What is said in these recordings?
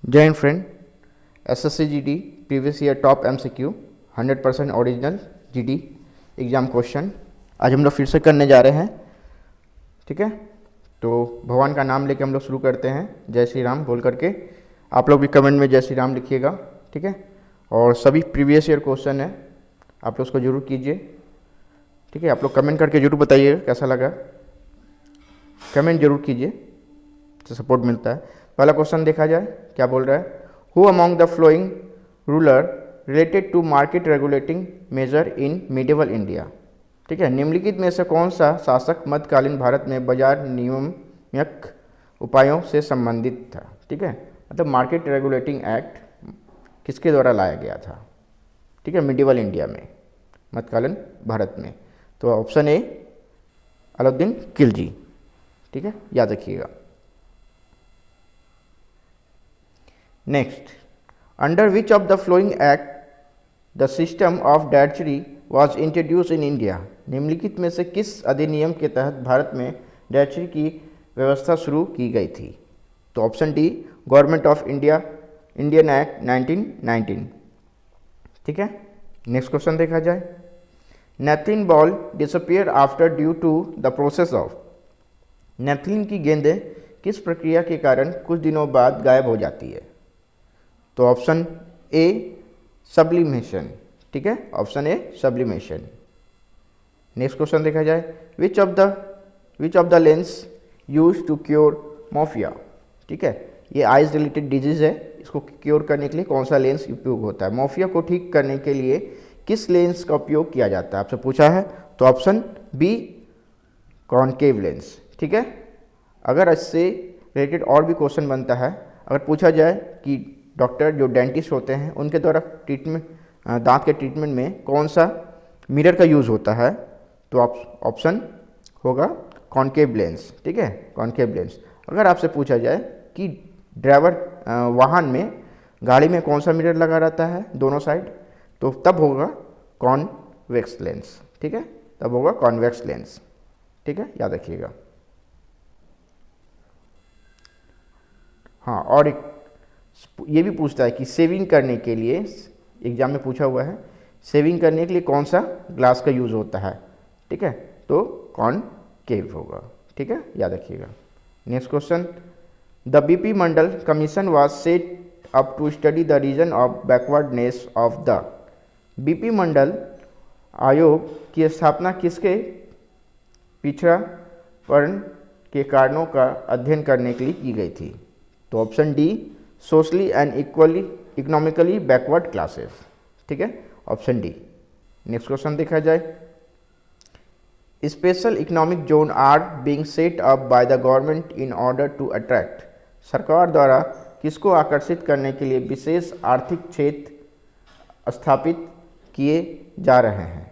जय Hind friend. SSC GD previous year top MCQ 100% original GD exam question आज हम लोग फिर से करने जा रहे हैं। ठीक है, तो भगवान का नाम लेके हम लोग शुरू करते हैं, जय श्री राम बोल करके। आप लोग भी कमेंट में जय श्री राम लिखिएगा, ठीक है। और सभी प्रीवियस ईयर क्वेश्चन है, आप लोग उसको जरूर कीजिए, ठीक है। आप लोग कमेंट करके जरूर बताइए कैसा लगा, कमेंट जरूर कीजिए, तो सपोर्ट मिलता है। पहला क्वेश्चन देखा जाए, क्या बोल रहा है। Who amongst the following ruler related to market regulating measure in medieval India. ठीक है, निम्नलिखित में से कौन सा शासक मध्यकालीन भारत में बाजार नियामक उपायों से संबंधित था। ठीक है, मतलब मार्केट रेगुलेटिंग एक्ट किसके द्वारा लाया गया था। ठीक है, मिडिवल इंडिया में, मध्यकालीन भारत में। तो ऑप्शन ए अलाउद्दीन खिलजी। ठीक है, याद रखिएगा। Next, under which of the following act the system of डैचरी वॉज इंट्रोड्यूस इन इंडिया। निम्नलिखित में से किस अधिनियम के तहत भारत में डैचरी की व्यवस्था शुरू की गई थी। तो option D government of India Indian act 1919। ठीक है, नेक्स्ट क्वेश्चन देखा जाए। Naphthalene ball disappear after due to the process of. Naphthalene की गेंदें किस प्रक्रिया के कारण कुछ दिनों बाद गायब हो जाती है। तो ऑप्शन ए सब्लिमेशन। ठीक है, option A sublimation. Next question देखा जाए। Which of the lens use to cure myopia. ठीक है, ये आइज रिलेटेड डिजीज है, इसको क्योर करने के लिए कौन सा लेंस उपयोग होता है। मोफिया को ठीक करने के लिए किस लेंस का उपयोग किया जाता है, आपसे पूछा है। तो ऑप्शन बी कॉनकेव लेंस। ठीक है, अगर इससे रिलेटेड और भी क्वेश्चन बनता है, अगर पूछा जाए कि डॉक्टर जो डेंटिस्ट होते हैं उनके द्वारा ट्रीटमेंट दांत के ट्रीटमेंट में कौन सा मिरर का यूज़ होता है, तो ऑप्शन होगा कॉनकेव लेंस। ठीक है, कॉनकेव लेंस। अगर आपसे पूछा जाए कि ड्राइवर वाहन में गाड़ी में कौन सा मिरर लगा रहता है दोनों साइड, तो तब होगा कॉन्वेक्स लेंस। ठीक है, तब होगा कॉन्वेक्स लेंस। ठीक है, याद रखिएगा। हाँ, और एक ये भी पूछता है कि सेविंग करने के लिए, एग्जाम में पूछा हुआ है, सेविंग करने के लिए कौन सा ग्लास का यूज़ होता है। ठीक है, तो कॉनकेव होगा। ठीक है, याद रखिएगा। Next question. The BP Mandal commission was set up to study the reason of backwardness of the. BP Mandal आयोग की स्थापना किसके पिछड़ापन के कारणों का अध्ययन करने के लिए की गई थी। तो option D socially and economically backward classes. ठीक है, ऑप्शन डी। नेक्स्ट क्वेश्चन देखा जाए। Special economic zone are being set up by the government in order to attract. सरकार द्वारा किसको आकर्षित करने के लिए विशेष आर्थिक क्षेत्र स्थापित किए जा रहे हैं।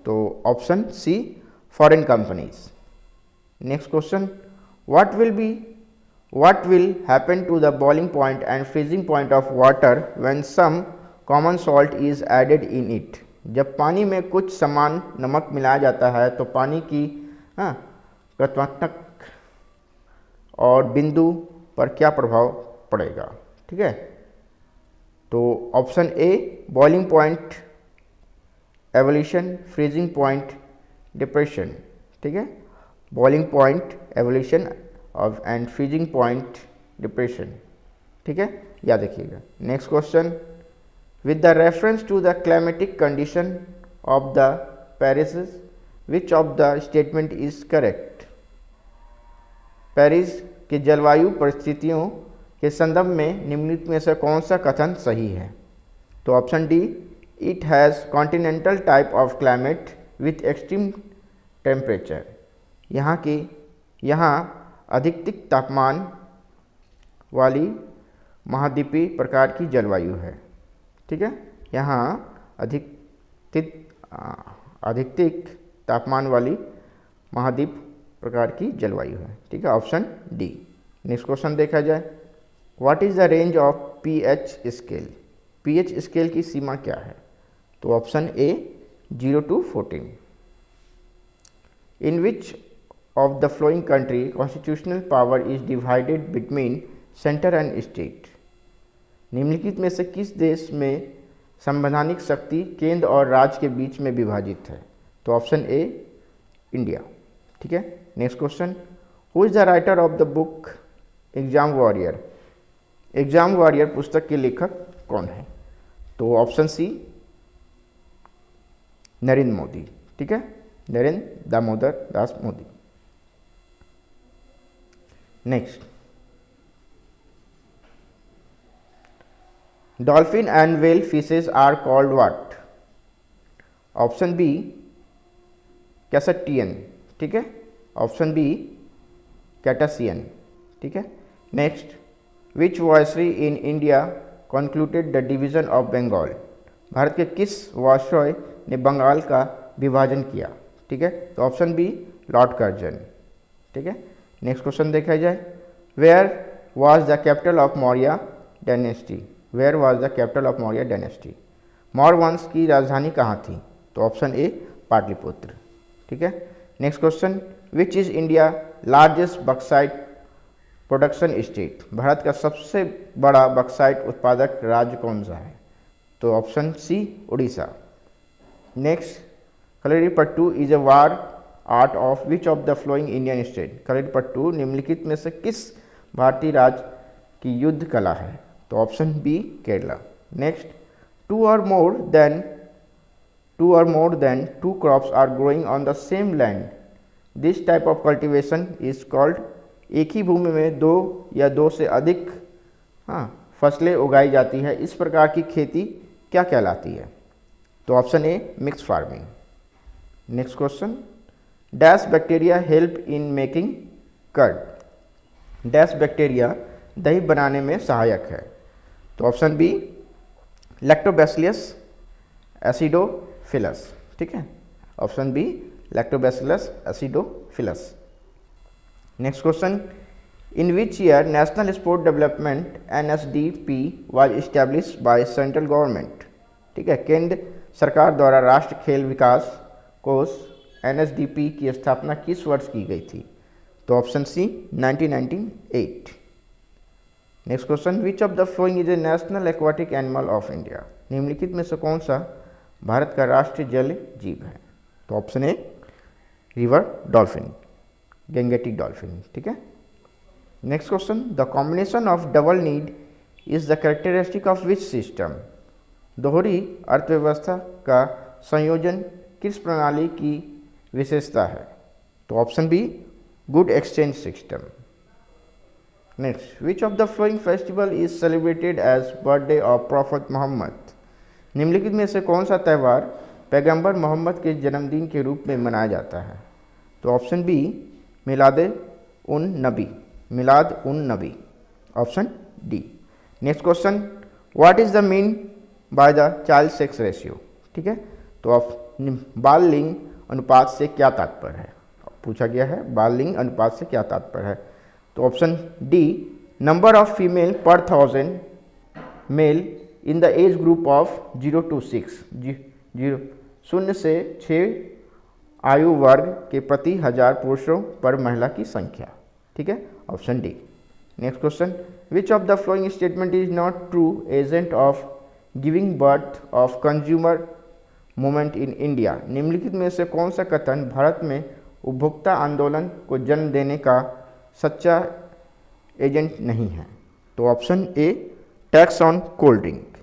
तो option C foreign companies. Next question. What will happen to the boiling point and freezing point of water when some common salt is added in it? जब पानी में कुछ समान नमक मिलाया जाता है तो पानी की गत्वात्मक और बिंदु पर क्या प्रभाव पड़ेगा। ठीक है, तो option A boiling point evolution, freezing point depression. ठीक है, boiling point evolution of and freezing point depression. ठीक है, याद रखिएगा। Next question. With the reference to the climatic condition of the Paris which of the statement is correct. Paris के जलवायु परिस्थितियों के संदर्भ में निम्नलिखित में से कौन सा कथन सही है। तो option D it has continental type of climate with extreme temperature. यहाँ अधिकतम तापमान वाली महाद्वीपीय प्रकार की जलवायु है। ठीक है, यहाँ अधिकतम तापमान वाली महाद्वीप प्रकार की जलवायु है। ठीक है, ऑप्शन डी। नेक्स्ट क्वेश्चन देखा जाए। What is the range of pH scale. PH scale की सीमा क्या है। तो option A 0 to 14। In which of the flowing country constitutional power is divided between center and state। निम्नलिखित में से किस देश में संवैधानिक शक्ति केंद्र और राज्य के बीच में विभाजित है? तो ऑप्शन ए इंडिया। ठीक है, next question, who is the writer of the book exam warrior? Exam warrior पुस्तक के लेखक कौन है? तो ऑप्शन सी नरेंद्र मोदी। ठीक है, Narendra Damodar Das Modi. Next, dolphin and whale fishes are called what? Option B cetacean. ठीक है, ऑप्शन बी कैटासियन। ठीक है, next, which viceroy in India concluded the division of Bengal? Bharat के किस वायसरॉय ने बंगाल का विभाजन किया? ठीक है, तो ऑप्शन बी लॉर्ड कर्जन। ठीक है, नेक्स्ट क्वेश्चन देखा जाए, where was the capital of Maurya dynasty? Where was the capital of Maurya dynasty? Maurya वंश की राजधानी कहाँ थी? तो ऑप्शन ए पाटलिपुत्र। ठीक है, next question, which is India largest bauxite production state? Bharat का सबसे बड़ा बक्साइट उत्पादक राज्य कौन सा है? तो option C Orissa. Next, Kalaripayattu is a war art of which of the following Indian state? Kalaripayattu निम्नलिखित में से किस भारतीय राज्य की युद्ध कला है? तो option B Kerala. Next, two or more than two crops are growing on the same land, this type of cultivation is called? एक ही भूमि में दो या दो से अधिक फसलें उगाई जाती है, इस प्रकार की खेती क्या कहलाती है? तो option A mix farming. Next question, dash bacteria help in making curd? Dash bacteria दही बनाने में सहायक है? तो ऑप्शन बी लैक्टोबैसिलस एसिडोफिलस। ठीक है, option B lactobacillus acidophilus. Next question, in which year national sport development NSDP was established by central government? ठीक है, केंद्र सरकार द्वारा राष्ट्र खेल विकास कोष NSDP की स्थापना किस वर्ष की गई थी? तो option C 1998। Next question, which of the following is a national aquatic animal of India? निम्नलिखित में से कौन सा भारत का राष्ट्रीय जल जीव है? तो option a river dolphin, Gangetic dolphin. ठीक है, next question, the combination of double need is the characteristic of which system? दोहरी अर्थव्यवस्था का संयोजन किस प्रणाली की विशेषता है? तो option B good exchange system. Next, which of the following festival is celebrated as birthday of prophet Muhammad? निम्नलिखित में से कौन सा त्यौहार पैगंबर मोहम्मद के जन्मदिन के रूप में मनाया जाता है? तो ऑप्शन बी मिलाद उन नबी, option D. Next question, what is the mean by the child sex ratio? ठीक है, तो बाल लिंग अनुपात से क्या तात्पर्य है? पूछा गया है बाल लिंग अनुपात से क्या तात्पर्य है? तो option D number of female per 1000 male in the age group of 0 to 6, 0 से 6 आयु वर्ग के प्रति 1000 पुरुषों पर महिला की संख्या। ठीक है, option D. Next question, which of the following statement is not true agent of giving birth of consumer movement in India? निम्नलिखित में से कौन सा कथन भारत में उपभोक्ता आंदोलन को जन्म देने का सच्चा एजेंट नहीं है? तो option A tax on cold drink.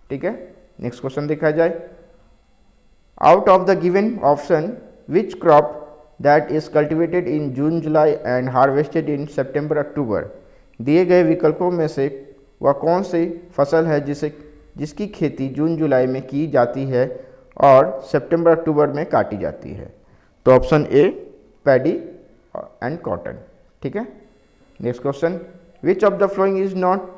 ठीक है, नेक्स्ट क्वेश्चन देखा जाए, out of the given option which crop that is cultivated in June July and harvested in September October? दिए गए विकल्पों में से वह कौन सी फसल है जिसकी खेती जून जुलाई में की जाती है और सितंबर अक्टूबर में काटी जाती है? तो option A paddy and cotton. ठीक है, next question, which of the following is not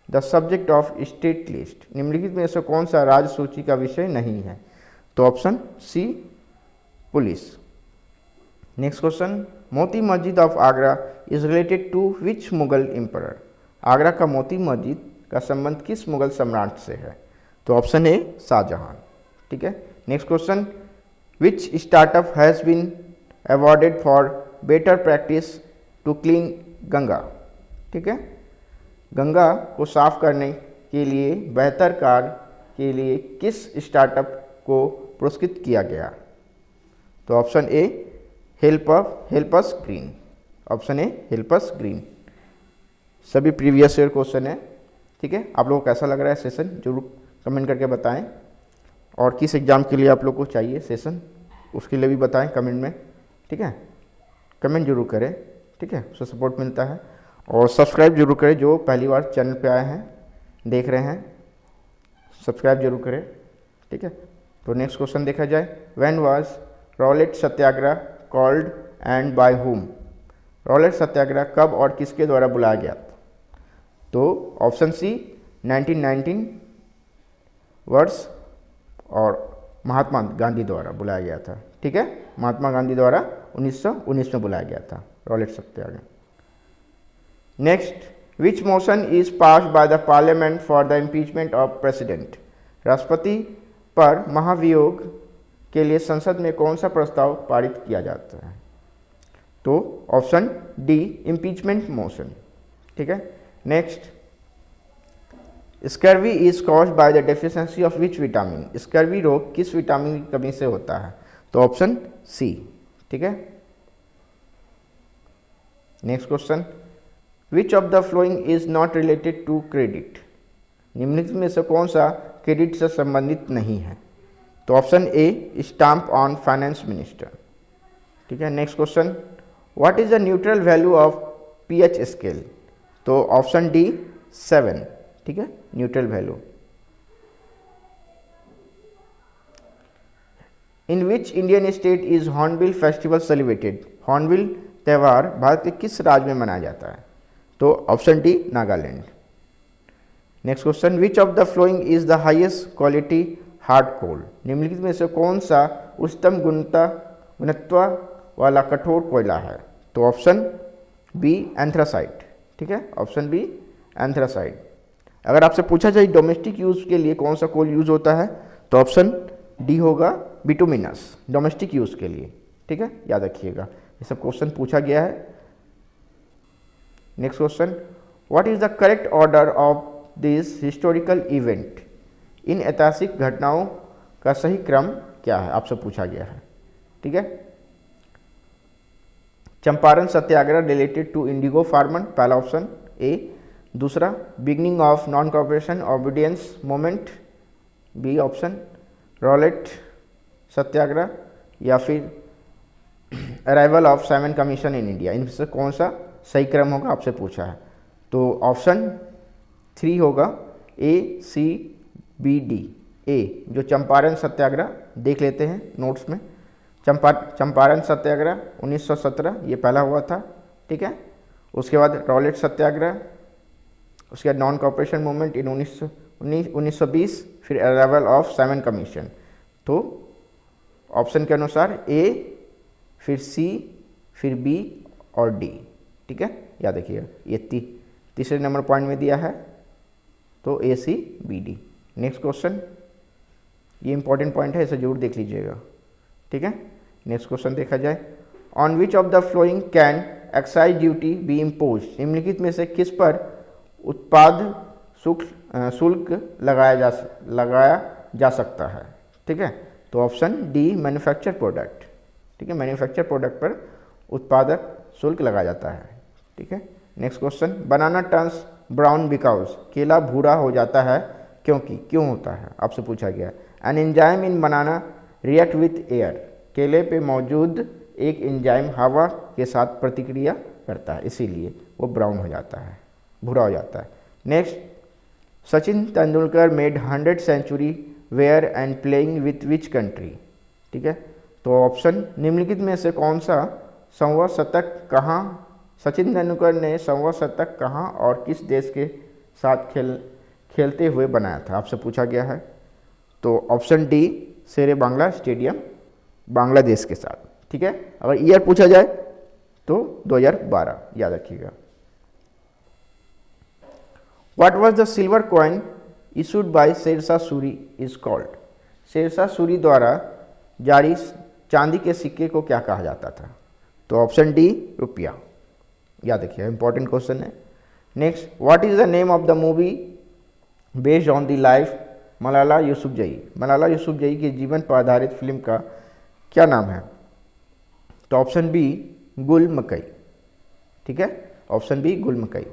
the subject of state list? निम्नलिखित में से कौन सा राज्य सूची का विषय नहीं है? तो option C police. Next question, Moti Masjid of Agra is related to which Mughal emperor? Agra का मोती मस्जिद का संबंध किस मुगल सम्राट से है? तो ऑप्शन ए शाहजहां। ठीक है, next question, which startup has been awarded for better practice to clean Ganga? ठीक है, गंगा को साफ करने के लिए बेहतर कार्य के लिए किस स्टार्टअप को पुरस्कृत किया गया? तो option A helps green, option A helps green. सभी प्रीवियस ईयर क्वेश्चन है, ठीक है। आप लोगों को कैसा लग रहा है सेशन, जरूर कमेंट करके बताएं। और किस एग्ज़ाम के लिए आप लोग को चाहिए सेशन, उसके लिए भी बताएं कमेंट में, ठीक है। कमेंट जरूर करें, ठीक है, उससे सपोर्ट मिलता है। और सब्सक्राइब जरूर करें, जो पहली बार चैनल पे आए हैं, देख रहे हैं, सब्सक्राइब जरूर करें, ठीक है। तो नेक्स्ट क्वेश्चन देखा जाए, when was Rowlatt Satyagraha called and by whom? Rowlatt Satyagraha कब और किसके द्वारा बुलाया गया? तो ऑप्शन सी 1919 वर्ष और महात्मा गांधी द्वारा बुलाया गया था, ठीक है। महात्मा गांधी द्वारा 1919 में बुलाया गया था Rowlatt Satyagraha. Next, which motion is passed by the parliament for the impeachment of president? राष्ट्रपति पर महाभियोग के लिए संसद में कौन सा प्रस्ताव पारित किया जाता है? तो ऑप्शन डी इम्पीचमेंट मोशन, ठीक है। Next, scurvy is caused by the deficiency of which vitamin? Scurvy रोग किस विटामिन की कमी से होता है? तो ऑप्शन सी, ठीक है। Next question, which of the following is not related to credit? निम्नलिखित में से कौन सा क्रेडिट से संबंधित नहीं है? तो option A stamp on finance minister, ठीक है। Next question, what is the neutral value of pH scale? तो ऑप्शन डी 7, ठीक है, neutral value. In which Indian state is hornbill festival celebrated? Hornbill त्यौहार भारत के किस राज्य में मनाया जाता है? तो option D Nagaland. Next question, which of the following is the highest quality hard coal? निम्नलिखित में से कौन सा उच्चतम गुणवत्ता वाला कठोर कोयला है? तो ऑप्शन बी एंथ्रासाइट, ठीक है, ऑप्शन बी एंथ्रासाइट। अगर आपसे पूछा जाए डोमेस्टिक यूज़ के लिए कौन सा कोल यूज़ होता है, तो ऑप्शन डी होगा बिटुमिनस, डोमेस्टिक यूज़ के लिए, ठीक है, याद रखिएगा, ये सब क्वेश्चन पूछा गया है। Next question, what is the correct order of this historical event? इन ऐतिहासिक घटनाओं का सही क्रम क्या है, आपसे पूछा गया है, ठीक है। Champaran Satyagraha related to indigo farmer, पहला ऑप्शन ए। दूसरा, beginning of non cooperation obedience movement, B option. Rowlatt Satyagraha, या फिर arrival of Simon commission in India, इनमें से कौन सा सही क्रम होगा, आपसे पूछा है। तो ऑप्शन 3 होगा, ए सी बी डी। ए जो चंपारण सत्याग्रह देख लेते हैं नोट्स में, चंपारण सत्याग्रह 1917 ये पहला हुआ था, ठीक है। उसके बाद रॉलेट सत्याग्रह, उसके बाद नॉन कॉपरेशन मूवमेंट इन 1920, फिर अराइवल ऑफ साइमन कमीशन। तो ऑप्शन के अनुसार ए, फिर सी, फिर बी और डी, ठीक है, याद रखिएगा। ये तीसरे नंबर पॉइंट में दिया है, तो A C B D. Next question, ये इंपॉर्टेंट पॉइंट है, इसे जरूर देख लीजिएगा, ठीक है। नेक्स्ट क्वेश्चन देखा जाए, on which of the flowing can excise duty be impose? निम्नलिखित में से किस पर उत्पाद शुल्क लगाया जा सकता है, ठीक है। तो ऑप्शन डी मैन्युफैक्चर प्रोडक्ट, ठीक है, मैन्युफैक्चर प्रोडक्ट पर उत्पादक शुल्क लगाया जाता है, ठीक है। Next question, banana turns brown because? केला भूरा हो जाता है क्योंकि, क्यों होता है, आपसे पूछा गया। An enzyme in banana react with air? केले पे मौजूद एक एंजाइम हवा के साथ प्रतिक्रिया करता है, इसीलिए वो ब्राउन हो जाता है, भूरा हो जाता है। Next, Sachin Tendulkar made 100 century where and playing with which country? ठीक है, तो ऑप्शन निम्नलिखित में से कौन सा संवर्ष शतक कहाँ, सचिन तेंदुलकर ने संवर्ष शतक कहाँ और किस देश के साथ खेलते हुए बनाया था, आपसे पूछा गया है। तो ऑप्शन डी शेरे बांग्ला स्टेडियम, बांग्लादेश के साथ। ठीक है, अगर ईयर पूछा जाए तो 2012 याद रखिएगा। What was the silver coin issued by Sher Shah Suri is called? Sher Shah Suri द्वारा जारी चांदी के सिक्के को क्या कहा जाता था? तो ऑप्शन डी रुपया, याद रखिए, इंपॉर्टेंट क्वेश्चन है। Next, what is the name of the movie based on the life Malala Yousafzai. Malala Yousafzai के जीवन पर आधारित फिल्म का क्या नाम है? तो ऑप्शन बी गुल मकई। ठीक है, option B Gul Makai.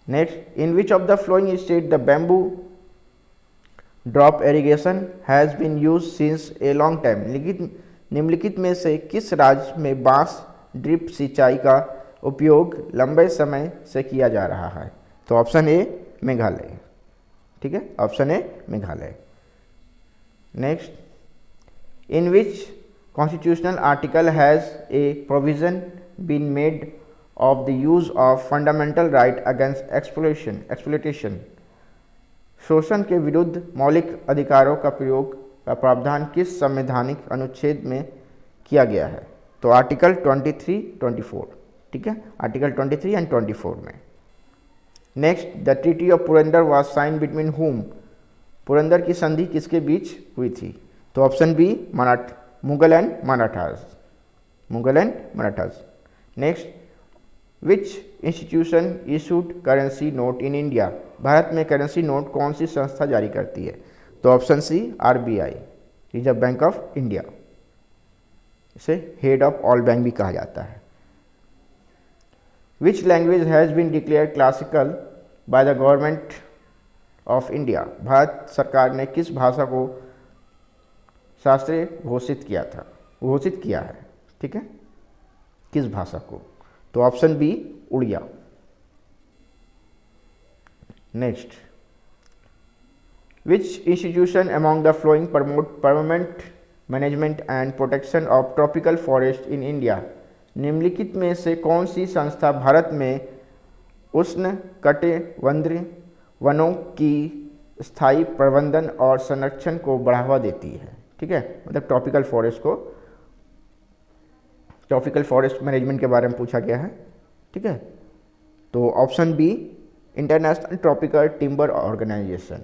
Next, in which of the following state the bamboo drop irrigation has been use since a long time. निम्नलिखित में से किस राज्य में बांस ड्रिप सिंचाई का उपयोग लंबे समय से किया जा रहा है? तो ऑप्शन ए मेघालय। ठीक है, option A Meghalaya. Next, in which constitutional article has a provision been made of the use of fundamental right against exploitation. शोषण के विरुद्ध मौलिक अधिकारों का प्रयोग का प्रावधान किस संवैधानिक अनुच्छेद में किया गया है? तो आर्टिकल 23, 24। ठीक है, आर्टिकल 23 एंड 24 में। Next, the treaty of Purandar was sign between whom. Purandar की संधि किसके बीच हुई थी? तो option B Mughal and Marathas. Mughal and Marathas. Next, which institution issued currency note in India. भारत में करेंसी नोट कौन सी संस्था जारी करती है? तो option C RBI, reserve bank of India. इसे हेड ऑफ ऑल बैंक भी कहा जाता है। Which language has been declare classical by the government of India. भारत सरकार ने किस भाषा को शास्त्रीय घोषित किया है? ठीक है, किस भाषा को? तो option B Oriya. Next, which institution amongst the following promote permanent management and protection of tropical forest in India. निम्नलिखित में से कौन सी संस्था भारत में उष्ण कटिबंधीय वनों की स्थायी प्रबंधन और संरक्षण को बढ़ावा देती है? ठीक है, मतलब ट्रॉपिकल फॉरेस्ट मैनेजमेंट के बारे में पूछा गया है। ठीक है, तो option B international tropical timber organisation.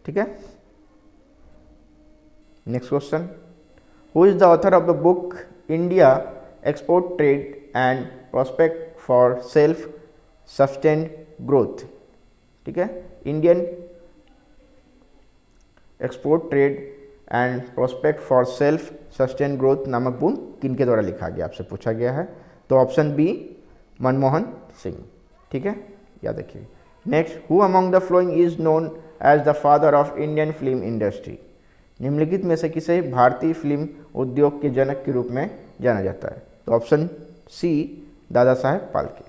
ठीक है। Next question, who is the author of the book India export trade and prospect for self sustained growth. ठीक है, Indian export trade and prospect for self sustain growth नामक book किनके द्वारा लिखा गया, आपसे पूछा गया है। तो ऑप्शन बी मनमोहन सिंह। ठीक है, याद रखिए। Next, who among the following is known as the father of Indian film industry. निम्नलिखित में से किसे भारतीय फिल्म उद्योग के जनक के रूप में जाना जाता है? तो option C Dada Saheb Phalke.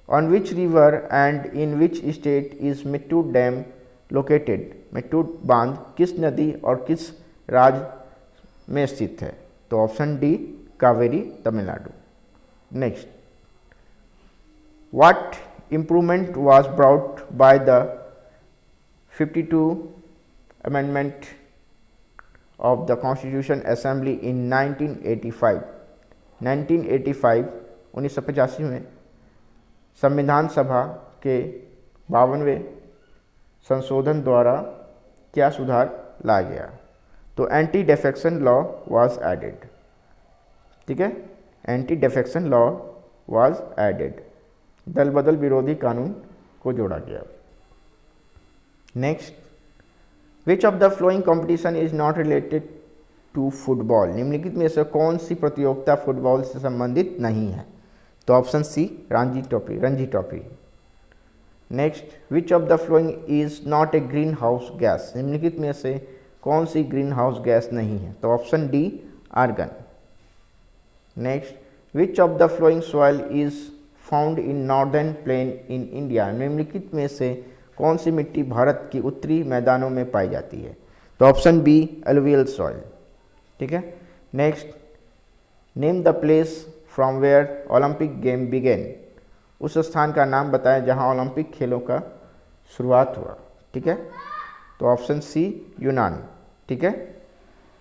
On which river and in which state is Mettur dam located. Mettur बांध किस नदी और किस राज्य में स्थित है? तो option D Kaveri, Tamil Nadu. Next, what improvement was brought by the 52 amendment of the constitution assembly in 1985। 1985 में संविधान सभा के 52वें संशोधन द्वारा क्या सुधार लाया गया? तो anti defection law was added. ठीक है, anti defection law was added, दल बदल विरोधी कानून को जोड़ा गया। Next, which of the following competition is not related to football. निम्नलिखित में से कौन सी प्रतियोगिता फुटबॉल से संबंधित नहीं है? तो option C Ranji trophy. Next, which of the following is not a green house gas. निम्नलिखित में से कौन सी ग्रीन हाउस गैस नहीं है? तो option D argon. Next, which of the following soil is found in northern plain in India. निम्नलिखित में से कौन सी मिट्टी भारत की उत्तरी मैदानों में पाई जाती है? तो ऑप्शन बी एलुवियल सॉइल। ठीक है। Next, name the place from where Olympic game began. उस स्थान का नाम बताएं जहां ओलंपिक खेलों का शुरुआत हुआ। ठीक है, तो ऑप्शन सी यूनान। ठीक है।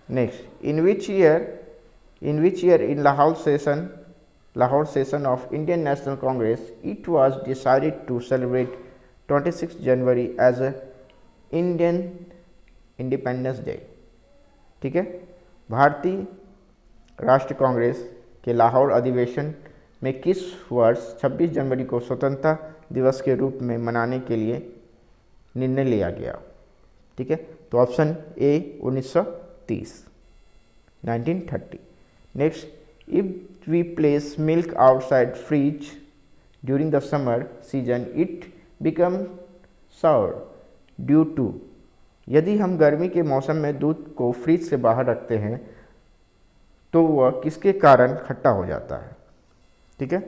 Next, in which year in Lahore session of Indian National Congress it was decided to celebrate 26 January as a Indian independence day. ठीक है, भारतीय राष्ट्रीय कांग्रेस के लाहौर अधिवेशन में किस वर्ष 26 जनवरी को स्वतंत्रता दिवस के रूप में मनाने के लिए निर्णय लिया गया? ठीक है, तो option A 1930, 1930। Next, if we place milk outside fridge during the summer season it become sour due to. यदि हम गर्मी के मौसम में दूध को फ्रिज से बाहर रखते हैं तो वह किसके कारण खट्टा हो जाता है? ठीक है,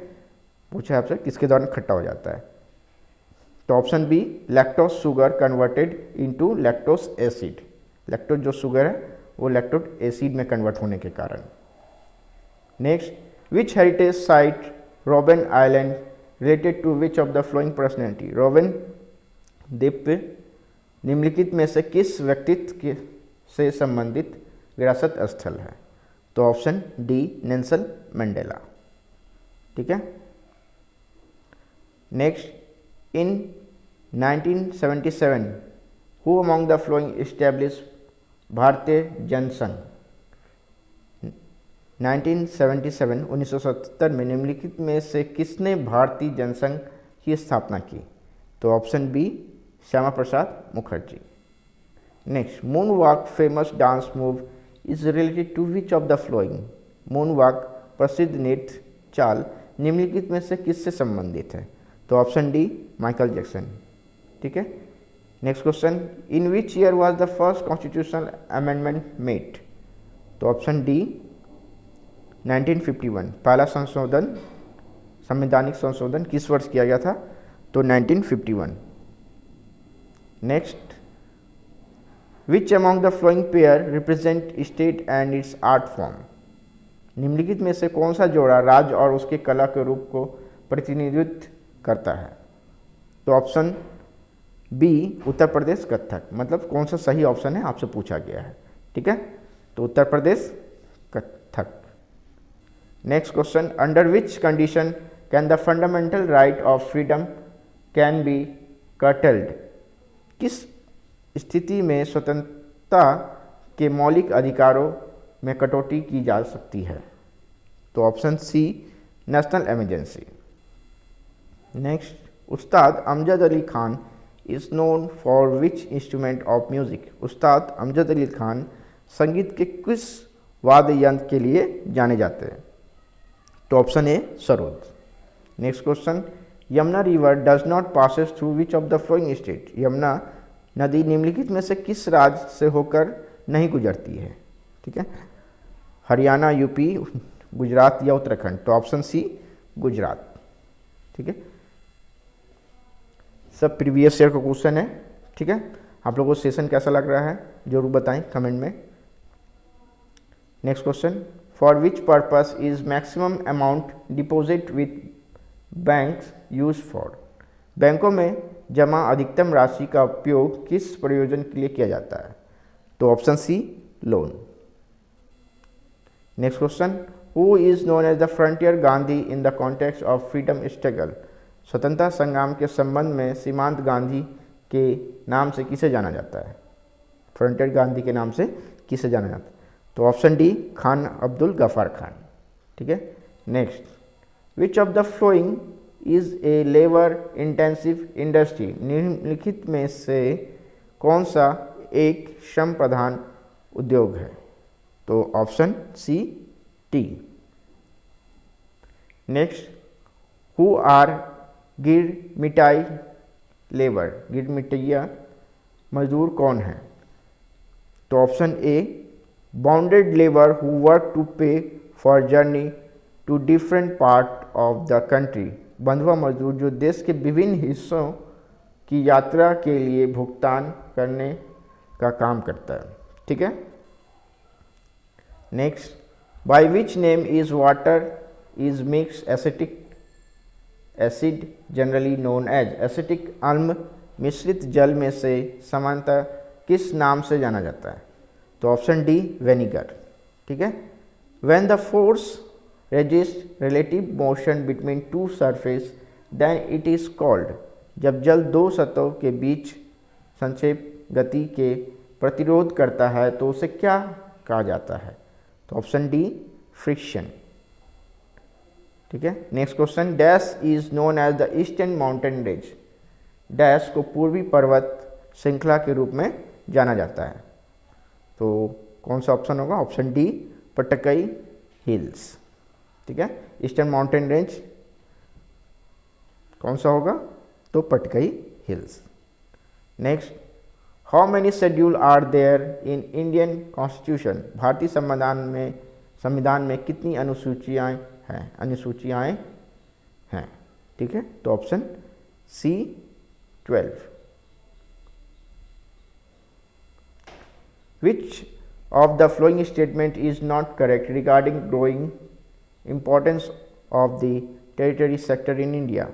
पूछा आपसे किसके दौरान खट्टा हो जाता है? तो option B lactose sugar converted into lactose acid. Lactose जो शुगर है वो लैक्टोज एसिड में कन्वर्ट होने के कारण। Next, which heritage site Robben island related to which of the following personality. Robben द्वीप निम्नलिखित में से किस व्यक्तित्व से संबंधित विरासत स्थल है? तो ऑप्शन डी नेल्सन मंडेला। ठीक है, next, in 1977 who amongst the flowing establish भारतीय जनसंघ। 1977 में निम्नलिखित में से किसने भारतीय जनसंघ की स्थापना की? तो option B Shyama Prasad Mukherjee. Next, moon walk famous dance move is related to which of the following. Moon walk प्रसिद्ध नृत्य चाल निम्नलिखित में से किससे संबंधित है? तो ऑप्शन डी माइकल जैक्सन। ठीक है, next question, in which year was the first constitutional amendment made? तो ऑप्शन डी 1951। पहला संशोधन, संवैधानिक संशोधन किस वर्ष किया गया था? तो 1951। Next, which among the flowing pair represent state and it's art form. निम्नलिखित में से कौन सा जोड़ा राज्य और उसके कला के रूप को प्रतिनिधित्व करता है? तो ऑप्शन बी उत्तर प्रदेश कथक। मतलब कौन सा सही ऑप्शन है आपसे पूछा गया है। ठीक है, तो Uttar Pradesh Kathak. Next question, under which condition can the fundamental right of freedom can be curtailed. किस स्थिति में स्वतंत्रता के मौलिक अधिकारों में कटौती की जा सकती है? तो option C national emergency. Next, Ustad Amjad Ali Khan is known for which instrument of music. Ustad Amjad Ali Khan संगीत के किस वाद्य यंत्र के लिए जाने जाते हैं? तो option A sarod. Next question, Yamuna river does not passes through which of the following state. Yamuna नदी निम्नलिखित में से किस राज्य से होकर नहीं गुजरती है? ठीक है, हरियाणा, यूपी, गुजरात या उत्तराखंड। तो ऑप्शन सी गुजरात। ठीक है, सब प्रीवियस ईयर का क्वेश्चन है। ठीक है, आप लोगों को सेशन कैसा लग रहा है जरूर बताएं कमेंट में। Next question, for which purpose is maximum amount deposit with banks use for. बैंकों में जमा अधिकतम राशि का उपयोग किस प्रयोजन के लिए किया जाता है? तो option C loan. Next question, who is known as the frontier Gandhi in the context of freedom struggle. स्वतंत्रता संग्राम के संबंध में सीमांत गांधी के नाम से किसे जाना जाता है? फ्रंटियर गांधी के नाम से किसे जाना जाता है? तो ऑप्शन डी खान अब्दुल गफार खान। ठीक है, next, which of the following is a labour intensive industry. निम्नलिखित में से कौन सा एक श्रम प्रधान उद्योग है? तो option C tea. Next, who are Girmitiya labour. Girmitiya मजदूर कौन है? तो option A bounded labour who work to pay for journey to different part of the country. बंधुआ मजदूर जो देश के विभिन्न हिस्सों की यात्रा के लिए भुगतान करने का काम करता है। ठीक है, next, by which name is water is mix acetic acid generally known as. Acetic अम्ल मिश्रित जल में से सामान्यतः किस नाम से जाना जाता है? तो ऑप्शन डी वेनिगर। ठीक है, when the force resist relative motion between two surface then it is called. जब जल दो सतहों के बीच संक्षेप गति के प्रतिरोध करता है तो उसे क्या कहा जाता है? तो ऑप्शन डी फ्रिक्शन। ठीक है। Next question, dash is known as the eastern mountain range. Dash को पूर्वी पर्वत श्रृंखला के रूप में जाना जाता है। तो कौन सा ऑप्शन होगा? Option D, Patkai hills. ठीक है, ईस्टर्न माउंटेन रेंज कौन सा होगा? तो Patkai hills. Next, how many schedule are there in Indian constitution. भारतीय संविधान में कितनी अनुसूचियाँ हैं? ठीक है, तो option C 12। Which of the following statement is not correct regarding growing importance of the territory sector in India.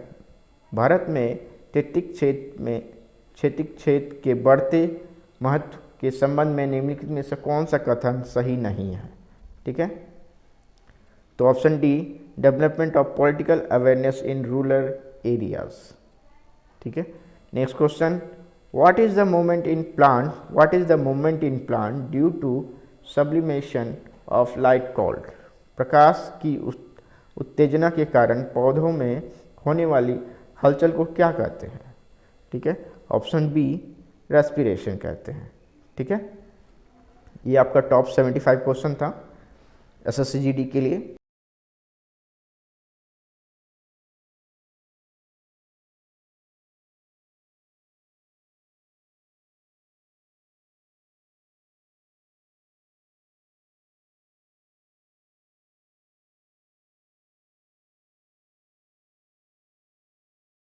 भारत में तैतिक क्षेत्र के बढ़ते महत्व के संबंध में निम्नलिखित में से कौन सा कथन सही नहीं है? ठीक है, तो option D, development of political awareness in rural areas. ठीक है। Next question, what is the movement in plant due to sublimation of light called. प्रकाश की उत्तेजना के कारण पौधों में होने वाली हलचल को क्या कहते हैं? ठीक है, ऑप्शन बी, रेस्पिरेशन कहते हैं। ठीक है, ये आपका टॉप 75 क्वेश्चन था SSC GD के लिए।